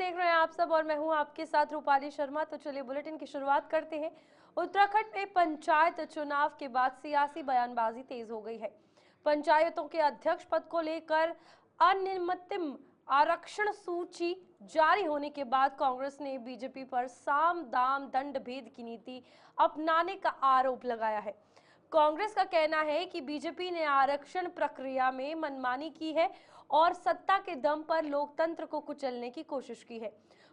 देख रहे हैं आप सब और मैं हूं आपके साथ रूपाली शर्मा। तो चलिए बुलेटिन की शुरुआत करते हैं। उत्तराखंड में पंचायत चुनाव के बाद सियासी बयानबाजी तेज हो गई है। पंचायतों के अध्यक्ष पद को लेकर अनिर्मित आरक्षण सूची जारी होने के बाद कांग्रेस ने बीजेपी पर साम दाम दंड भेद की नीति अपनाने का आरोप लगाया है। कांग्रेस का कहना है कि बीजेपी ने आरक्षण प्रक्रिया में मनमानी की है और सत्ता के दम पर लोकतंत्र को कुचलने की कोशिश की है।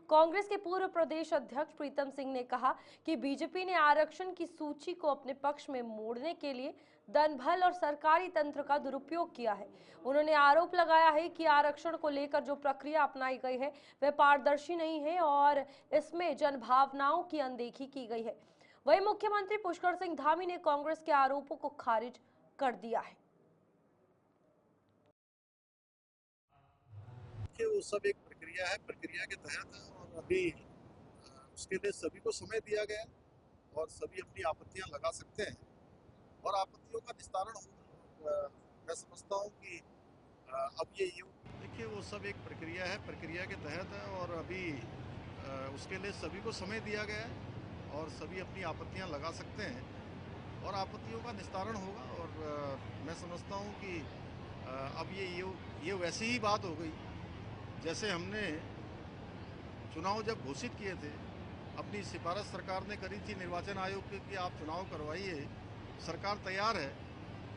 कांग्रेस के पूर्व प्रदेश अध्यक्ष प्रीतम सिंह ने कहा कि बीजेपी ने आरक्षण की सूची को अपने पक्ष में मोड़ने के लिए दनभल और सरकारी तंत्र का दुरुपयोग किया है। उन्होंने आरोप लगाया है कि आरक्षण को लेकर जो प्रक्रिया अपनाई गई है वह पारदर्शी नहीं है और इसमें जनभावनाओं की अनदेखी की गई है। वहीं मुख्यमंत्री पुष्कर सिंह धामी ने कांग्रेस के आरोपों को खारिज कर दिया है। वो सब एक प्रक्रिया है, प्रक्रिया के तहत है और अभी उसके लिए सभी को समय दिया गया और सभी अपनी आपत्तियां लगा सकते हैं और आपत्तियों का निस्तारण होगा। मैं समझता हूँ कि अब ये देखिए वो सब एक प्रक्रिया है, प्रक्रिया के तहत है और अभी उसके लिए सभी को समय दिया गया है और सभी अपनी आपत्तियां लगा सकते हैं और आपत्तियों का निस्तारण होगा। और मैं समझता हूँ कि अब ये वैसी ही बात हो गई जैसे हमने चुनाव जब घोषित किए थे, अपनी सिफारिश सरकार ने करी थी निर्वाचन आयोग के कि आप चुनाव करवाइए, सरकार तैयार है।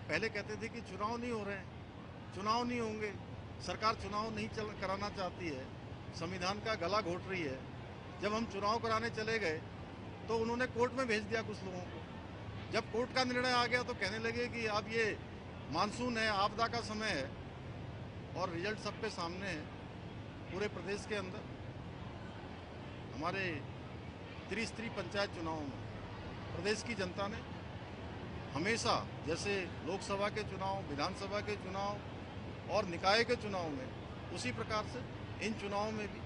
पहले कहते थे कि चुनाव नहीं हो रहे हैं, चुनाव नहीं होंगे, सरकार चुनाव नहीं कराना चाहती है, संविधान का गला घोट रही है। जब हम चुनाव कराने चले गए तो उन्होंने कोर्ट में भेज दिया कुछ लोगों को। जब कोर्ट का निर्णय आ गया तो कहने लगे कि अब ये मानसून है, आपदा का समय है और रिजल्ट सबके सामने है। पूरे प्रदेश के अंदर हमारे त्रिस्तरीय पंचायत चुनाव में प्रदेश की जनता ने हमेशा जैसे लोकसभा के चुनाव, विधानसभा के चुनाव और निकाय के चुनाव में, उसी प्रकार से इन चुनावों में भी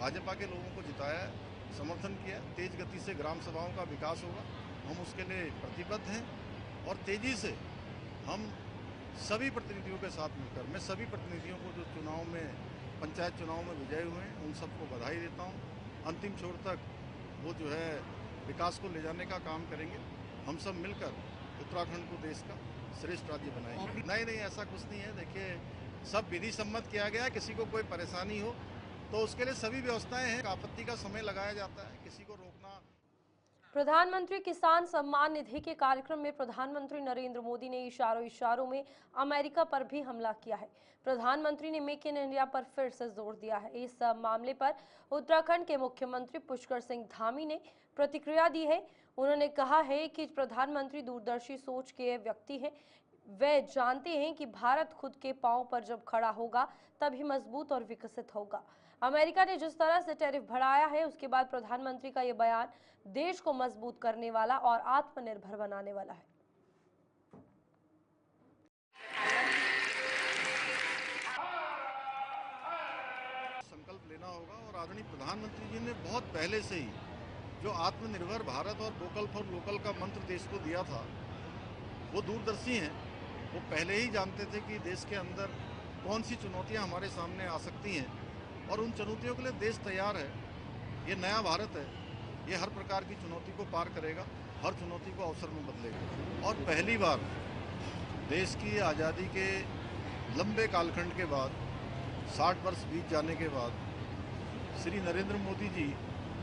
भाजपा के लोगों को जिताया है, समर्थन किया। तेज गति से ग्राम सभाओं का विकास होगा, हम उसके लिए प्रतिबद्ध हैं और तेजी से हम सभी प्रतिनिधियों के साथ मिलकर, मैं सभी प्रतिनिधियों को जो चुनाव में पंचायत चुनाव में विजयी हुए हैं उन सबको बधाई देता हूं। अंतिम छोर तक वो जो है विकास को ले जाने का काम करेंगे। हम सब मिलकर उत्तराखंड को देश का श्रेष्ठ राज्य बनाएंगे। नहीं, ऐसा कुछ नहीं है। देखिए सब विधि सम्मत किया गया है। किसी को कोई परेशानी हो तो उसके लिए सभी व्यवस्थाएं हैं। आपत्ति का समय लगाया जाता है, किसी को रोकना। प्रधानमंत्री किसान सम्मान निधि के कार्यक्रम में प्रधानमंत्री नरेंद्र मोदी ने इशारों में अमेरिका पर भी हमला किया है। प्रधानमंत्री ने मेक इन इंडिया पर फिर से जोर दिया है। इस मामले पर उत्तराखंड के मुख्यमंत्री पुष्कर सिंह धामी ने प्रतिक्रिया दी है। उन्होंने कहा है कि प्रधानमंत्री दूरदर्शी सोच के व्यक्ति हैं। वे जानते हैं कि भारत खुद के पांव पर जब खड़ा होगा तभी मजबूत और विकसित होगा। अमेरिका ने जिस तरह से टैरिफ बढ़ाया है उसके बाद प्रधानमंत्री का यह बयान देश को मजबूत करने वाला और आत्मनिर्भर बनाने वाला है। संकल्प लेना होगा और आदरणीय प्रधानमंत्री जी ने बहुत पहले से ही जो आत्मनिर्भर भारत और वोकल फॉर लोकल का मंत्र देश को दिया था, वो दूरदर्शी हैं। वो पहले ही जानते थे कि देश के अंदर कौन सी चुनौतियां हमारे सामने आ सकती हैं और उन चुनौतियों के लिए देश तैयार है। ये नया भारत है, ये हर प्रकार की चुनौती को पार करेगा, हर चुनौती को अवसर में बदलेगा। और पहली बार देश की आज़ादी के लंबे कालखंड के बाद 60 वर्ष बीत जाने के बाद श्री नरेंद्र मोदी जी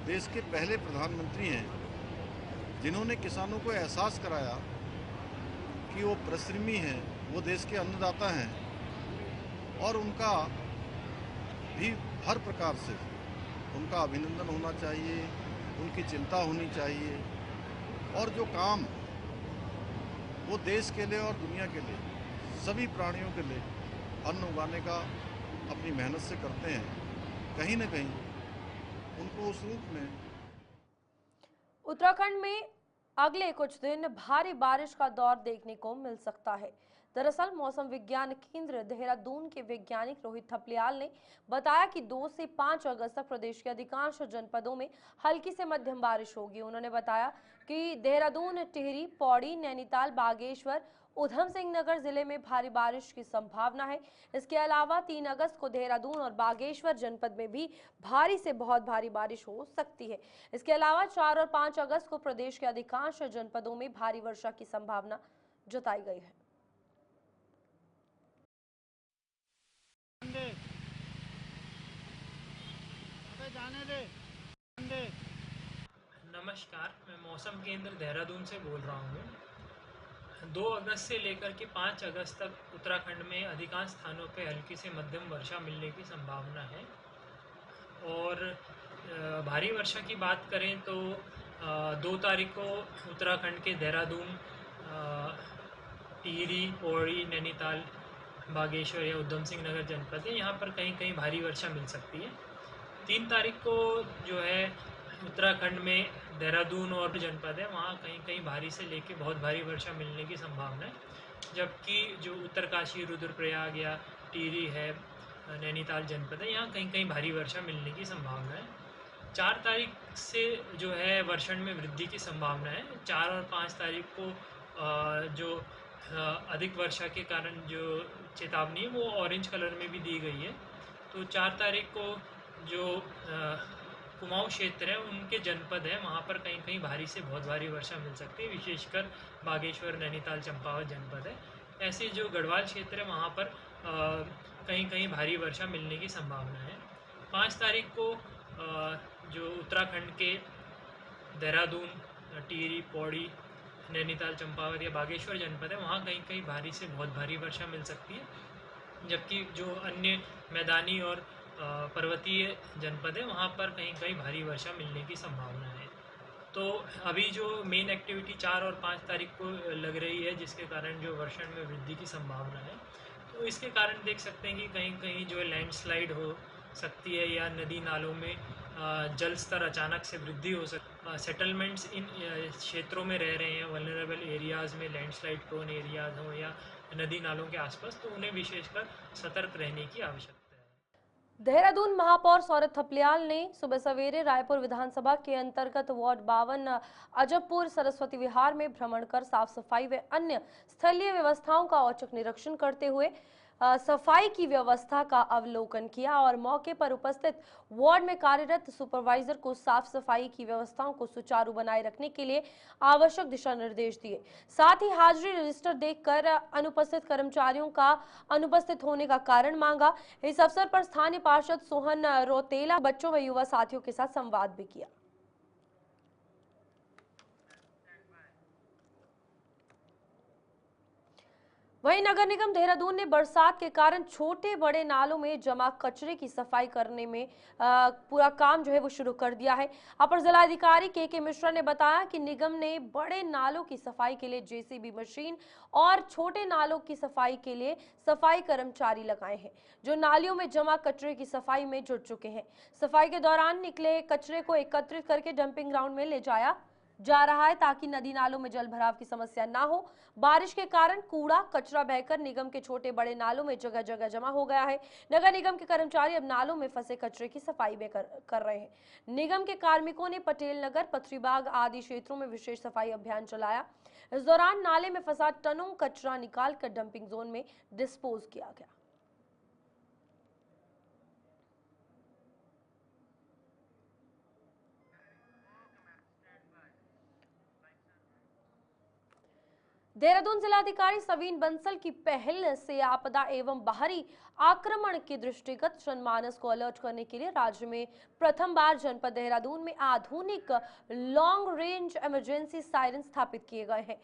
देश के पहले प्रधानमंत्री हैं जिन्होंने किसानों को एहसास कराया कि वो परिश्रमी हैं, वो देश के अन्नदाता हैं और उनका भी हर प्रकार से उनका अभिनंदन होना चाहिए, उनकी चिंता होनी चाहिए और जो काम वो देश के लिए और दुनिया के लिए, सभी प्राणियों के लिए अन्न उगाने का अपनी मेहनत से करते हैं, कहीं न कहीं उनको उस रूप में। उत्तराखंड में अगले कुछ दिन भारी बारिश का दौर देखने को मिल सकता है। दरअसल मौसम विज्ञान केंद्र देहरादून के वैज्ञानिक रोहित थपलियाल ने बताया कि 2 से 5 अगस्त तक प्रदेश के अधिकांश जनपदों में हल्की से मध्यम बारिश होगी। उन्होंने बताया कि देहरादून, टिहरी, पौड़ी, नैनीताल, बागेश्वर, उधम सिंह नगर जिले में भारी बारिश की संभावना है। इसके अलावा 3 अगस्त को देहरादून और बागेश्वर जनपद में भी भारी से बहुत भारी बारिश हो सकती है। इसके अलावा 4 और 5 अगस्त को प्रदेश के अधिकांश जनपदों में भारी वर्षा की संभावना जताई गई है। नमस्कार, मैं मौसम केंद्र देहरादून से बोल रहा हूँ। 2 अगस्त से लेकर के 5 अगस्त तक उत्तराखंड में अधिकांश स्थानों पर हल्की से मध्यम वर्षा मिलने की संभावना है। और भारी वर्षा की बात करें तो 2 तारीख को उत्तराखंड के देहरादून, टिहरी, पौड़ी, नैनीताल, बागेश्वर या उधम सिंह नगर जनपद है, यहाँ पर कहीं कहीं भारी वर्षा मिल सकती है। 3 तारीख को जो है उत्तराखंड में देहरादून और जनपद है, वहाँ कहीं कहीं भारी से लेके बहुत भारी वर्षा मिलने की संभावना है। जबकि जो उत्तरकाशी, रुद्रप्रयाग या टिहरी है, नैनीताल जनपद है, यहाँ कहीं कहीं भारी वर्षा मिलने की संभावना है। 4 तारीख से जो है वर्षण में वृद्धि की संभावना है। 4 और 5 तारीख को जो अधिक वर्षा के कारण जो चेतावनी है वो ऑरेंज कलर में भी दी गई है। तो 4 तारीख को जो कुमाऊं क्षेत्र है, उनके जनपद है, वहाँ पर कहीं कहीं भारी से बहुत भारी वर्षा मिल सकती है, विशेषकर बागेश्वर, नैनीताल, चंपावत जनपद है। ऐसे जो गढ़वाल क्षेत्र है, वहाँ पर कहीं कहीं भारी वर्षा मिलने की संभावना है। 5 तारीख को जो उत्तराखंड के देहरादून, टिहरी, पौड़ी, नैनीताल, चंपावत या बागेश्वर जनपद है, वहाँ कहीं कहीं भारी से बहुत भारी वर्षा मिल सकती है। जबकि जो अन्य मैदानी और पर्वतीय जनपद है, वहाँ पर कहीं कहीं भारी वर्षा मिलने की संभावना है। तो अभी जो मेन एक्टिविटी 4 और 5 तारीख को लग रही है, जिसके कारण जो वर्षण में वृद्धि की संभावना है, तो इसके कारण देख सकते हैं कि कहीं कहीं जो है लैंडस्लाइड हो सकती है या नदी नालों में जल स्तर अचानक से वृद्धि हो सकती है। सेटलमेंट्स इन क्षेत्रों में रह रहे हैं, वल्नरेबल एरियाज़ में, लैंडस्लाइड प्रोन एरियाज़ हों या नदी नालों के आसपास, तो उन्हें विशेषकर सतर्क रहने की आवश्यकता है। देहरादून महापौर सौरभ थपलियाल ने सुबह सवेरे रायपुर विधानसभा के अंतर्गत वार्ड 52 अजबपुर सरस्वती विहार में भ्रमण कर साफ सफाई व अन्य स्थलीय व्यवस्थाओं का औचक निरीक्षण करते हुए सफाई की व्यवस्था का अवलोकन किया और मौके पर उपस्थित वार्ड में कार्यरत सुपरवाइजर को साफ सफाई की व्यवस्थाओं को सुचारू बनाए रखने के लिए आवश्यक दिशा निर्देश दिए। साथ ही हाजिरी रजिस्टर देखकर अनुपस्थित कर्मचारियों का अनुपस्थित होने का कारण मांगा। इस अवसर पर स्थानीय पार्षद सोहन रोतेला बच्चों व युवा साथियों के साथ संवाद भी किया। वहीं नगर निगम देहरादून ने बरसात के कारण छोटे बड़े नालों में जमा कचरे की सफाई करने में पूरा काम जो है वो शुरू कर दिया है। अपर जिलाधिकारी के मिश्रा ने बताया कि निगम ने बड़े नालों की सफाई के लिए जेसीबी मशीन और छोटे नालों की सफाई के लिए सफाई कर्मचारी लगाए हैं, जो नालियों में जमा कचरे की सफाई में जुट चुके हैं। सफाई के दौरान निकले कचरे को एकत्रित करके डंपिंग ग्राउंड में ले जाया जा रहा है ताकि नदी नालों में जल भराव की समस्या ना हो। बारिश के कारण कूड़ा कचरा बहकर निगम के छोटे बड़े नालों में जगह जगह जमा हो गया है। नगर निगम के कर्मचारी अब नालों में फंसे कचरे की सफाई भी कर रहे हैं। निगम के कार्मिकों ने पटेल नगर, पथरीबाग आदि क्षेत्रों में विशेष सफाई अभियान चलाया। इस दौरान नाले में फंसा टनों कचरा निकालकर डंपिंग जोन में डिस्पोज किया गया। देहरादून जिलाधिकारी सवीन बंसल की पहल से आपदा एवं बाहरी आक्रमण के दृष्टिगत जनमानस को अलर्ट करने के लिए राज्य में प्रथम बार जनपद देहरादून में आधुनिक लॉन्ग रेंज इमरजेंसी सायरन स्थापित किए गए हैं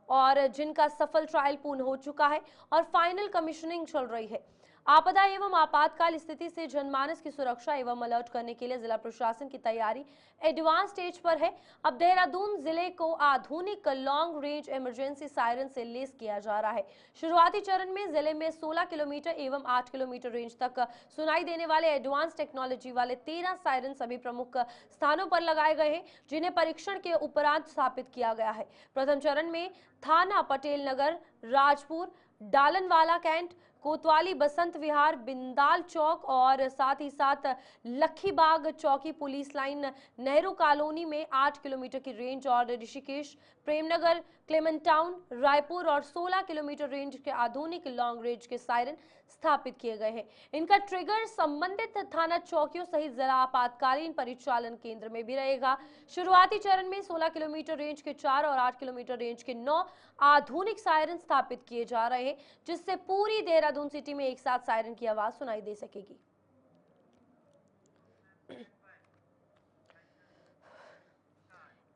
और जिनका सफल ट्रायल पूर्ण हो चुका है और फाइनल कमीशनिंग चल रही है। आपदा एवं आपातकाल स्थिति से जनमानस की सुरक्षा एवं अलर्ट करने के लिए जिला प्रशासन की तैयारी एडवांस स्टेज पर है। अब देहरादून जिले को आधुनिक लॉन्ग रेंज इमरजेंसी सायरन से लेस किया जा रहा है। शुरुआती चरण में जिले में 16 किलोमीटर एवं 8 किलोमीटर रेंज तक सुनाई देने वाले एडवांस टेक्नोलॉजी वाले 13 सायरन सभी प्रमुख स्थानों पर लगाए गए हैं, जिन्हें परीक्षण के उपरांत स्थापित किया गया है। प्रथम चरण में थाना पटेल नगर, राजपुर, डालनवाला कैंट, कोतवाली बसंत विहार, बिंदाल चौक और साथ ही साथ लखीबाग चौकी पुलिस लाइन, नेहरू कॉलोनी में 8 किलोमीटर की रेंज और ऋषिकेश, प्रेमनगर, क्लेमेंट टाउन, रायपुर और 16 किलोमीटर रेंज के आधुनिक लॉन्ग रेंज के सायरन स्थापित किए गए हैं। इनका ट्रिगर संबंधित थाना चौकियों सहित जिला आपातकालीन परिचालन केंद्र में भी रहेगा। शुरुआती चरण में 16 किलोमीटर रेंज के 4 और 8 किलोमीटर रेंज के 9 आधुनिक सायरन स्थापित किए जा रहे हैं, जिससे पूरी देहरादून सिटी में एक साथ सायरन की आवाज सुनाई दे सकेगी।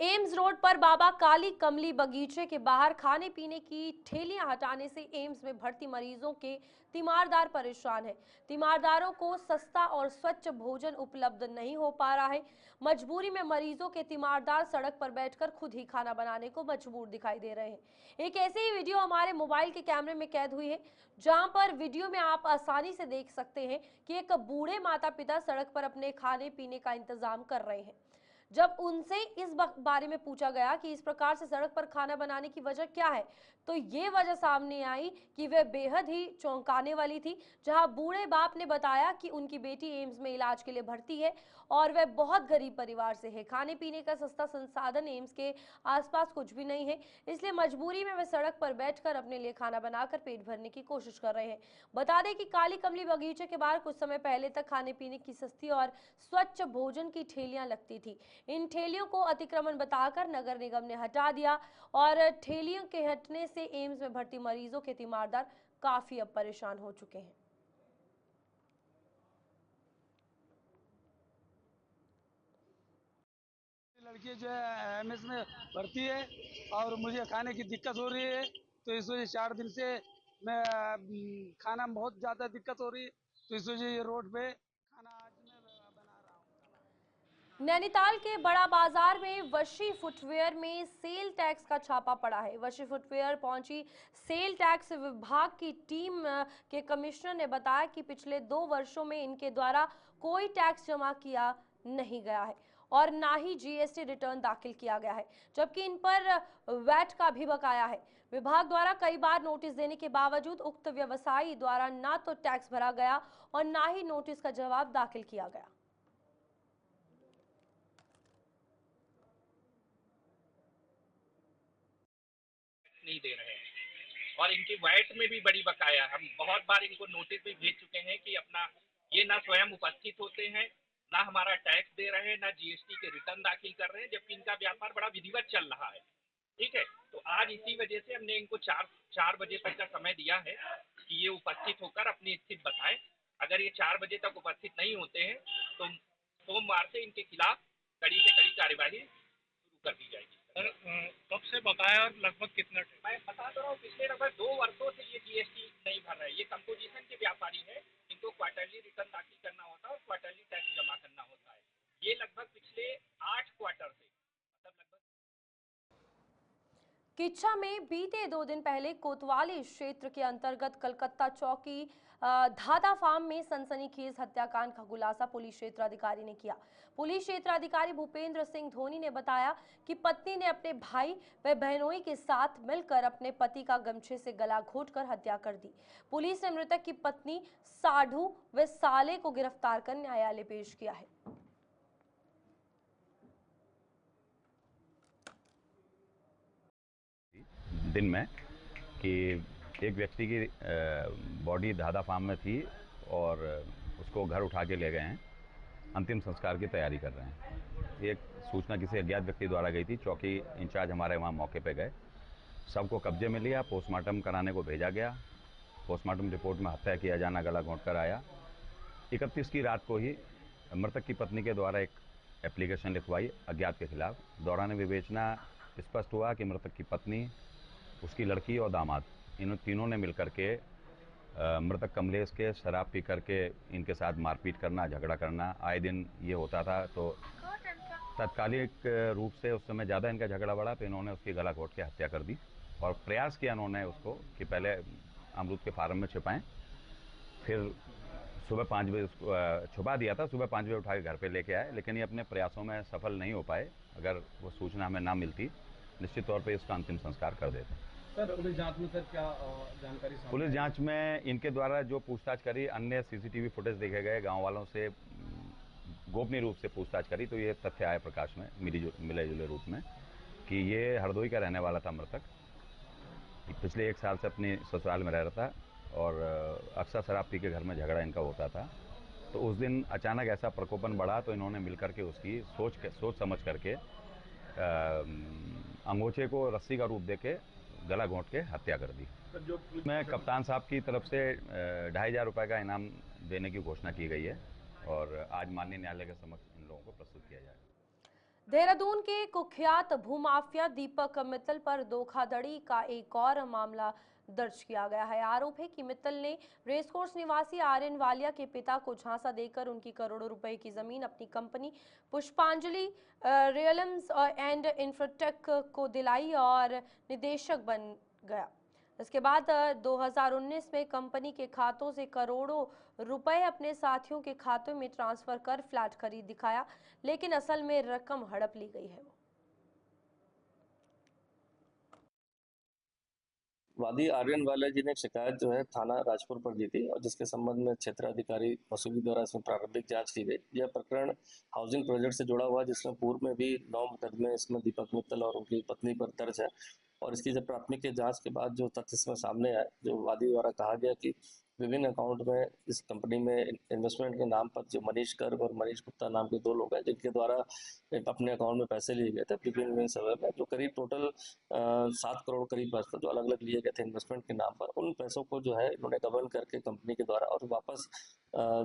एम्स रोड पर बाबा काली कमली बगीचे के बाहर खाने पीने की ठेलियां हटाने से एम्स में भर्ती मरीजों के तीमारदार परेशान हैं। तीमारदारों को सस्ता और स्वच्छ भोजन उपलब्ध नहीं हो पा रहा है। मजबूरी में मरीजों के तीमारदार सड़क पर बैठकर खुद ही खाना बनाने को मजबूर दिखाई दे रहे हैं। एक ऐसी ही वीडियो हमारे मोबाइल के कैमरे में कैद हुई है, जहां पर वीडियो में आप आसानी से देख सकते हैं कि एक बूढ़े माता पिता सड़क पर अपने खाने पीने का इंतजाम कर रहे हैं। जब उनसे इस बारे में पूछा गया कि इस प्रकार से सड़क पर खाना बनाने की वजह क्या है, तो ये वजह सामने आई कि वह बेहद ही चौंकाने वाली थी। जहां बूढ़े बाप ने बताया कि उनकी बेटी एम्स में इलाज के लिए भर्ती है और वह बहुत गरीब परिवार से है। खाने पीने का सस्ता संसाधन एम्स के आसपास कुछ भी नहीं है, इसलिए मजबूरी में वह सड़क पर बैठकर अपने लिए खाना बनाकर पेट भरने की कोशिश कर रहे हैं। बता दें कि काली कमली बगीचे के बाहर कुछ समय पहले तक खाने पीने की सस्ती और स्वच्छ भोजन की ठेलियां लगती थी। इन ठेलियों को अतिक्रमण बताकर नगर निगम ने हटा दिया और ठेलियों के हटने से एम्स में भर्ती मरीजों के तीमारदार काफी अब परेशान हो चुके हैं। लड़की जो है एमएस में भर्ती है और मुझे खाने की दिक्कत हो रही है, तो इस वजह 4 दिन से मैं खाना में बहुत ज़्यादा दिक्कत हो रही है, तो इस वजह ये रोड पे खाना आज मैं बना रहा हूँ। नैनीताल के बड़ा बाजार में वशी फुटवेयर में सेल टैक्स का छापा पड़ा है। वशी फुटवेयर पहुंची सेल टैक्स विभाग की टीम के कमिश्नर ने बताया कि पिछले 2 वर्षों में इनके द्वारा कोई टैक्स जमा किया नहीं गया है और ना ही जीएसटी रिटर्न दाखिल किया गया है, जबकि इन पर वैट का भी बकाया है। विभाग द्वारा कई बार नोटिस देने के बावजूद उक्त व्यवसायी द्वारा ना तो टैक्स भरा गया और ना ही नोटिस का जवाब दाखिल किया गया। नहीं दे रहे हैं और इनकी वैट में भी बड़ी बकाया। हम बहुत बार इनको नोटिस भी भेज चुके हैं कि अपना ये ना स्वयं उपस्थित होते हैं, ना हमारा टैक्स दे रहे हैं, ना जीएसटी के रिटर्न दाखिल कर रहे हैं, जबकि इनका व्यापार बड़ा विधिवत चल रहा है। ठीक है, तो आज इसी वजह से हमने इनको 4 बजे तक का समय दिया है कि ये उपस्थित होकर अपनी स्थिति बताएं। अगर ये 4 बजे तक उपस्थित नहीं होते हैं तो सोमवार से इनके खिलाफ कड़ी से कड़ी कार्यवाही शुरू कर दी जाएगी। सर, कब से बकाया और लगभग कितना? मैं बता दे रहा हूँ, पिछले लगभग 2 वर्षों से ये जीएसटी नहीं भर रहे हैं। ये कंपोजिशन के व्यापारी है, इनको क्वार्टरली रिटर्न दाखिल करना होता है और क्वार्टरली टैक्स जमा करना होता है। ये लगभग पिछले 8 क्वार्टर से किच्छा में बीते 2 दिन पहले कोतवाली क्षेत्र के अंतर्गत कलकत्ता चौकी धादा फार्म में सनसनीखेज हत्याकांड का खुलासा पुलिस क्षेत्र अधिकारी ने किया। पुलिस क्षेत्र अधिकारी भूपेंद्र सिंह धोनी ने बताया कि पत्नी ने अपने भाई व बहनोई के साथ मिलकर अपने पति का गमछे से गला घोंटकर हत्या कर दी। पुलिस ने मृतक की पत्नी, साढ़ू व साले को गिरफ्तार कर न्यायालय पेश किया है। दिन में कि एक व्यक्ति की बॉडी धादा फार्म में थी और उसको घर उठा के ले गए हैं, अंतिम संस्कार की तैयारी कर रहे हैं। एक सूचना किसी अज्ञात व्यक्ति द्वारा गई थी। चौकी इंचार्ज हमारे वहाँ मौके पे गए, सबको कब्जे में लिया, पोस्टमार्टम कराने को भेजा गया। पोस्टमार्टम रिपोर्ट में हत्या किया जाना गला घोंटकर आया। 31 की रात को ही मृतक की पत्नी के द्वारा एक एप्लीकेशन लिखवाई अज्ञात के खिलाफ। दौरान विवेचना स्पष्ट हुआ कि मृतक की पत्नी, उसकी लड़की और दामाद, इन तीनों ने मिलकर के मृतक कमलेश के शराब पी करके इनके साथ मारपीट करना, झगड़ा करना आए दिन ये होता था। तो तत्कालिक रूप से उस समय ज़्यादा इनका झगड़ा बढ़ा, तो इन्होंने उसकी गला घोंट के हत्या कर दी और प्रयास किया इन्होंने उसको कि पहले अमरूद के फार्म में छिपाएं, फिर सुबह 5 बजे उसको छुपा दिया था, सुबह 5 बजे उठा के घर पे लेके आए, लेकिन ये अपने प्रयासों में सफल नहीं हो पाए। अगर वो सूचना हमें ना मिलती, निश्चित तौर पे इसका अंतिम संस्कार कर देते। सर पुलिस जांच में सर क्या जानकारी सामने पुलिस जांच में इनके द्वारा जो पूछताछ करी, अन्य सीसीटीवी फुटेज देखे गए, गांव वालों से गोपनीय रूप से पूछताछ करी, तो ये तथ्य आए प्रकाश में मिले जुले रूप में कि ये हरदोई का रहने वाला था मृतक। पिछले 1 साल से अपने ससुराल में रह रहा था और अक्सर शराब पी के घर में झगड़ा इनका होता था। तो उस दिन अचानक ऐसा प्रकोपन बढ़ा तो इन्होंने मिलकर के उसकी सोच समझ करके अंगोछे को रस्सी का रूप देके गला घोंट के हत्या कर दी। मैं कप्तान साहब की तरफ से 2500 रुपये का इनाम देने की घोषणा की गई है और आज माननीय न्यायालय के समक्ष इन लोगों को प्रस्तुत किया जाएगा। देहरादून के कुख्यात भूमाफिया दीपक मित्तल पर धोखाधड़ी का एक और मामला दर्ज किया गया है। आरोप है कि मित्तल ने रेसकोर्स निवासी आर्यन वालिया के पिता को झांसा देकर उनकी करोड़ों रुपए की जमीन अपनी कंपनी पुष्पांजलि रियल्स एंड इंफ्राटेक को दिलाई और निदेशक बन गया। इसके बाद 2019 में कंपनी के खातों से करोड़ों रुपए अपने साथियों के खातों में ट्रांसफर कर फ्लैट खरीद दिखाया, लेकिन असल में रकम हड़प ली गई है। वादी आर्यन वाले जी ने एक शिकायत जो है थाना राजपुर पर दी थी और जिसके संबंध में क्षेत्राधिकारी मसूरी द्वारा इसमें प्रारंभिक जांच की गई। यह प्रकरण हाउसिंग प्रोजेक्ट से जुड़ा हुआ है, जिसमें पूर्व में भी 9 मुकदमे इसमें दीपक मित्तल और उनकी पत्नी पर दर्ज है। और इसकी जब प्राथमिक जांच के बाद जो तथ्य इसमें सामने आए, जो वादी द्वारा कहा गया कि विभिन्न अकाउंट में इस कंपनी में इन्वेस्टमेंट के नाम पर जो मनीष गर्ग और मनीष गुप्ता नाम के 2 लोग हैं, जिनके द्वारा अपने अकाउंट में पैसे लिए गए थे विभिन्न समय में, जो करीब टोटल 7 करोड़ करीब पैसे जो अलग अलग लिए गए थे इन्वेस्टमेंट के नाम पर, उन पैसों को जो है इन्होंने गबन करके कंपनी के द्वारा और वापस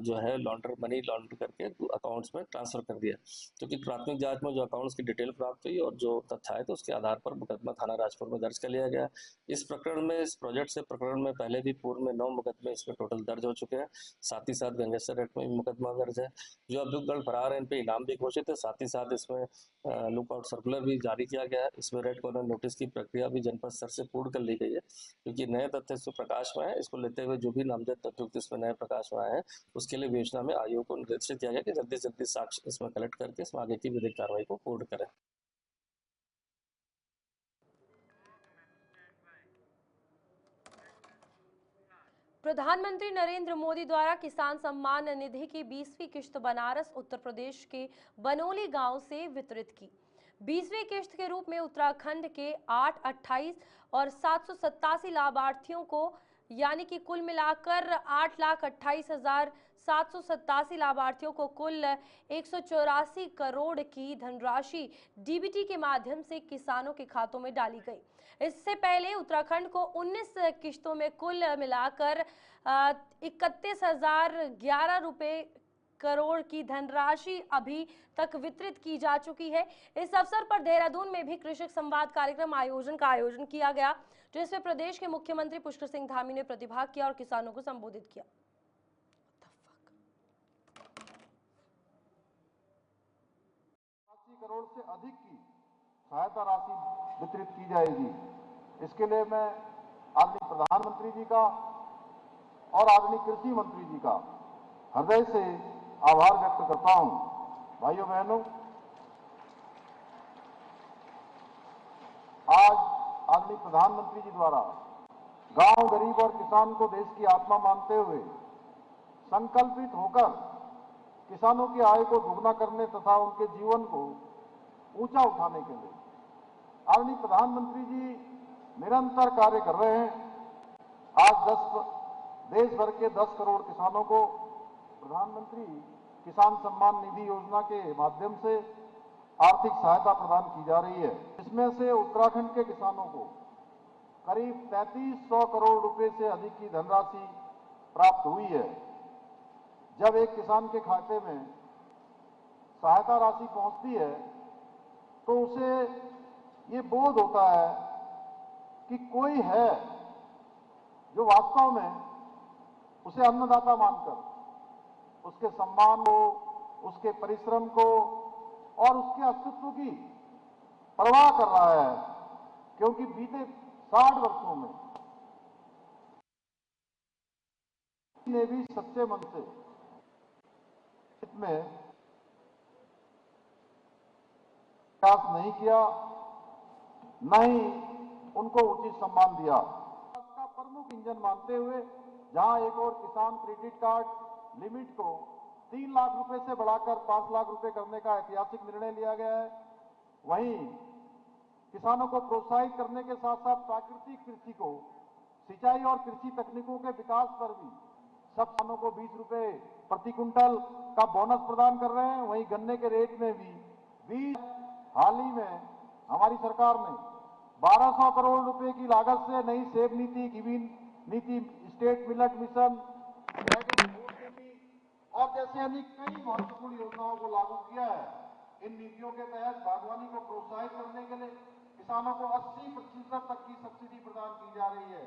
जो है मनी लॉन्डर करके अकाउंट्स में ट्रांसफर कर दिया। क्योंकि प्राथमिक जांच में जो अकाउंट्स की डिटेल प्राप्त हुई और जो तथ्य आए तो उसके आधार पर मुकदमा थाना राजपुर में दर्ज कर लिया गया। इस प्रकरण में, इस प्रोजेक्ट से प्रकरण में पहले भी पूर्व में 9 मुकदमे इसमें टोटल दर्ज हो चुके हैं। साथ ही साथ गैंगस्टर एक्ट में भी मुकदमा दर्ज है। जो अभियुक्त गण फरार है, इन पे इनाम भी घोषित है। साथ ही साथ इसमें लुकआउट सर्कुलर भी जारी किया गया है। इसमें रेड कॉर्नर नोटिस की प्रक्रिया भी जनपद स्तर से पूर्ण कर ली गई है, क्योंकि नए तथ्य इसमें प्रकाश में है। इसको लेते हुए जो भी नामजद अभियुक्त इसमें नए प्रकाश में आए हैं, उसके लिए योजना में आयोग को निर्देशित किया गया कि जल्दी से जल्दी साक्ष्य इसमें कलेक्ट करके इसमें आगे की विधिक कार्रवाई को पूर्ण करें। प्रधानमंत्री नरेंद्र मोदी द्वारा किसान सम्मान निधि की 20वीं किश्त बनारस उत्तर प्रदेश के बनोली गांव से वितरित की। 20वीं किश्त के रूप में उत्तराखंड के 8, 28 और 787 लाभार्थियों को, यानी कि कुल मिलाकर 8,28,787 लाभार्थियों को कुल 184 करोड़ की धनराशि डीबीटी के माध्यम से किसानों के खातों में डाली गई। इससे पहले उत्तराखंड को 19 किश्तों में कुल मिलाकर 31,011 रुपए करोड़ की धनराशि अभी तक वितरित की जा चुकी है। इस अवसर पर देहरादून में भी कृषक संवाद कार्यक्रम का आयोजन किया गया, जिसमें प्रदेश के मुख्यमंत्री पुष्कर सिंह धामी ने प्रतिभाग किया और किसानों को संबोधित किया। 80 करोड़ से अधिक की सहायता राशि वितरित की जाएगी। इसके लिए मैं आदरणीय प्रधानमंत्री जी का और आदरणीय कृषि मंत्री जी का हृदय से आभार व्यक्त करता हूं। भाइयों बहनों, आज आदरणीय प्रधानमंत्री जी द्वारा गांव, गरीब और किसान को देश की आत्मा मानते हुए संकल्पित होकर किसानों की आय को दुगना करने तथा उनके जीवन को ऊंचा उठाने के लिए आदरणीय प्रधानमंत्री जी निरंतर कार्य कर रहे हैं। आज देश भर के 10 करोड़ किसानों को प्रधानमंत्री किसान सम्मान निधि योजना के माध्यम से आर्थिक सहायता प्रदान की जा रही है। इसमें से उत्तराखंड के किसानों को करीब 3300 करोड़ रुपए से अधिक की धनराशि प्राप्त हुई है। जब एक किसान के खाते में सहायता राशि पहुंचती है तो उसे ये बोध होता है कि कोई है जो वास्तव में उसे अन्नदाता मानकर उसके सम्मान को, उसके परिश्रम को और उसके अस्तित्व की परवाह कर रहा है, क्योंकि बीते 60 वर्षों में ने भी सच्चे मन से इसमें प्रयास नहीं किया, न ही उनको उचित सम्मान दिया। इसका प्रमुख इंजन मानते हुए जहां एक और किसान क्रेडिट कार्ड लिमिट को 3 लाख रुपए से बढ़ाकर 5 लाख रुपए करने का ऐतिहासिक निर्णय लिया गया है, वहीं किसानों को प्रोत्साहित करने के साथ साथ प्राकृतिक कृषि को सिंचाई और कृषि तकनीकों के विकास पर भी सब किसानों को 20 रुपए प्रति क्विंटल का बोनस प्रदान कर रहे हैं। वहीं गन्ने के रेट में भी हाल ही में हमारी सरकार ने 1200 करोड़ रुपए की लागत से नई सेब नीति, गिविन नीति, state millet mission, dragon fruit नीति और जैसे अन्य कई महत्वपूर्ण योजनाओं को लागू किया है। इन नीतियों के तहत बागवानी को प्रोत्साहित करने के लिए किसानों को 80% तक की सब्सिडी प्रदान की जा रही है।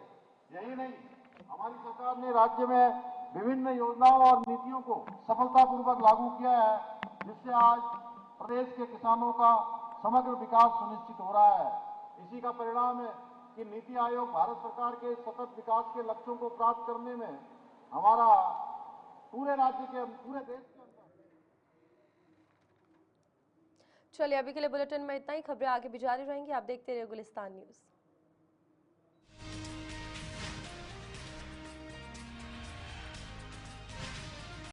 यही नहीं, हमारी सरकार ने राज्य में विभिन्न योजनाओं और नीतियों को सफलतापूर्वक लागू किया है, जिससे आज प्रदेश के किसानों का समग्र विकास सुनिश्चित हो रहा है। इसी का परिणाम है कि नीति आयोग भारत सरकार के सतत विकास के लक्ष्यों को प्राप्त करने में हमारा पूरे राज्य के, पूरे देश के अंदर। चलिए अभी के लिए बुलेटिन में इतना ही। खबरें आगे भी जारी रहेंगी, आप देखते रहिए गुलिस्तान न्यूज।